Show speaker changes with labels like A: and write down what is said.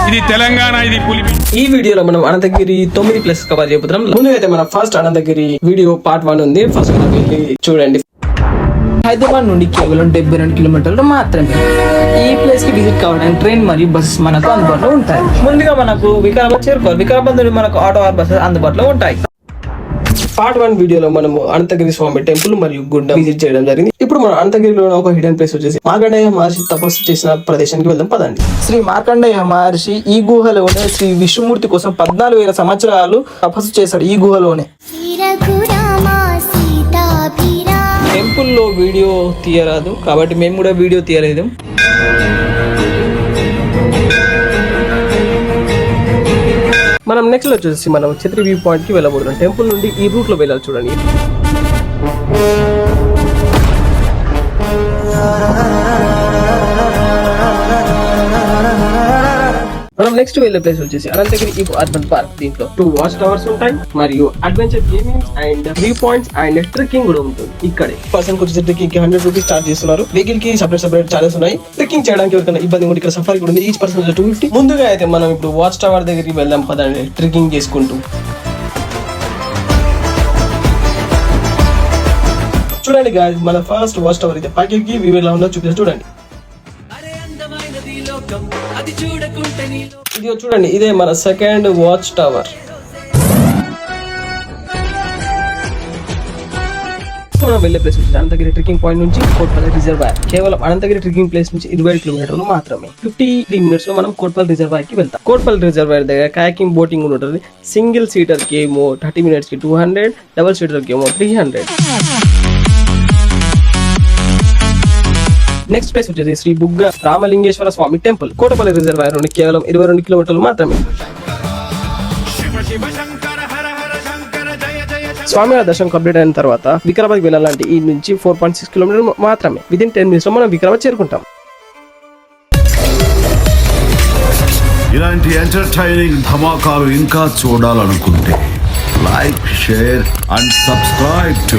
A: ఇది తెలంగాణ, ఇది పులిపి.
B: ఈ వీడియోలో మనం అనంతగిరి 9 ప్లేసెస్ కవర్ చేయబోతున్నాం. ముందుగా అయితే మన ఫస్ట్ అనంతగిరి వీడియో పార్ట్ 1 ఉంది. ఫస్ట్ వెళ్ళి చూడండి.
C: హైదరాబాద్ నుండి కేవలం 72 కిలోమీటర్లు మాత్రమే. ఈ ప్లేస్ కి విజిట్ కావడానికి ట్రైన్ మరియు బస్సెస్ మనకు అందుబాటులో ఉంటాయి. ముందుగా మనకు వికారాబాద్ చేరుకోవాలి. వికారాబాద్ నుండి మనకు ఆటో ఆర్ బస్సెస్ అందుబాటులో ఉంటాయి.
B: పార్ట్ 1 వీడియోలో మనము అనంతగిరి స్వామి టెంపుల్ మరియు గుడ్డ విజిట్ చేయడం జరిగింది. ఇప్పుడు మనం అనంతగిరిలో ఒక హిడెన్ ప్లేస్ వచ్చేసి మార్కండేయ మహర్షి తపస్సు చేసిన ప్రదేశానికి వెళ్దాం పదండి.
C: శ్రీ మార్కండేయ మహర్షి ఈ గుహలోనే శ్రీ విష్ణుమూర్తి కోసం 14,000 సంవత్సరాలు తపస్సు చేశాడు. ఈ గుహలోనే టెంపుల్ లో వీడియో తీయరాదు కాబట్టి మేము కూడా వీడియో తీయలేదు.
B: మనం నెక్స్ట్ వచ్చేసి మనం ఛత్రి వ్యూ పాయింట్ కి వెళ్ళబోతున్నాం. టెంపుల్ నుండి ఈ రూట్ లో వెళ్ళాలి చూడండి. మనం నెక్స్ట్ వెళ్ళే ప్లేస్ వచ్చేసి అనంతగిరి ఈకో అర్బన్ పార్క్. దీంట్లో 2 వాచ్ టవర్స్ ఉంటాయి మరియు adventure gaming and view points and trekking కూడా ఉంటుంది. ఇక్కడే పర్సన్ వచ్చేసి ట్రెక్కింగ్ కి 100 రూపీస్ చార్జ్ చేస్తున్నారు. వెహికల్ కి సపరేట్ చార్జెస్ ఉన్నాయి. ట్రెక్కింగ్ చేయడానికి ఎవరికైనా ఇబ్బంది ఉంటే ఇక్కడ సఫారీ కూడా ఉంది. Each person 250. ముందుగా అయితే మనం ఇప్పుడు వాచ్ టవర్ దగ్గరికి వెళ్దాం పదండి, ట్రెక్కింగ్ చేసుకుంటూ. చూడండి గాయ్స్, మన ఫస్ట్ వాచ్ టవర్ అయితే పైకి వ్యూ ఎలా ఉందో చూపిస్తా చూడండి. ఇది చూడండి, ఇదే మన సెకండ్ వాచ్ టవర్. మనం వెళ్ళే ప్లేస్ నుంచి అనంతగిరి ట్రెక్కింగ్ పాయింట్ నుంచి కోట్పల్లి రిజర్వాయర్. కేవలం అనంతగిరి ట్రెక్కింగ్ ప్లేస్ నుంచి 25 కిలోమీటర్లు మాత్రమే. 53 మినిట్స్ లో మనం కోట్పల్లి రిజర్వాయర్ కి వెళ్తాం. కోట్పల్లి రిజర్వాయర్ దగ్గర కాయాకింగ్ బోటింగ్ కూడా ఉంటుంది. సింగిల్ సీటర్ కి ఏమో 30 మినిట్స్ కి 200, డబుల్ సీటర్ కి ఏమో 300. నెక్స్ట్ ప్లేస్ వచ్చేసి శ్రీ బుగ్గ రామలింగేశ్వర స్వామి టెంపుల్. కోటపల్లి రిజర్వాయర్ నుండి కేవలం 22 కిలోమీటర్లు మాత్రమే. స్వామివారి దర్శనం కంప్లీట్ అయిన తర్వాత వికారాబాద్ వెళ్ళాలంటే ఈ నుంచి 4.6 కిలోమీటర్లు మాత్రమే. విదిన్ 10 మినిట్స్ లో మనం వికారాబాద్ చేరుకుంటాం.
D: ఇలాంటి ఎంటర్టైనింగ్ ధమాకాలు ఇంకా చూడాలనుకుంటే like, share and subscribe to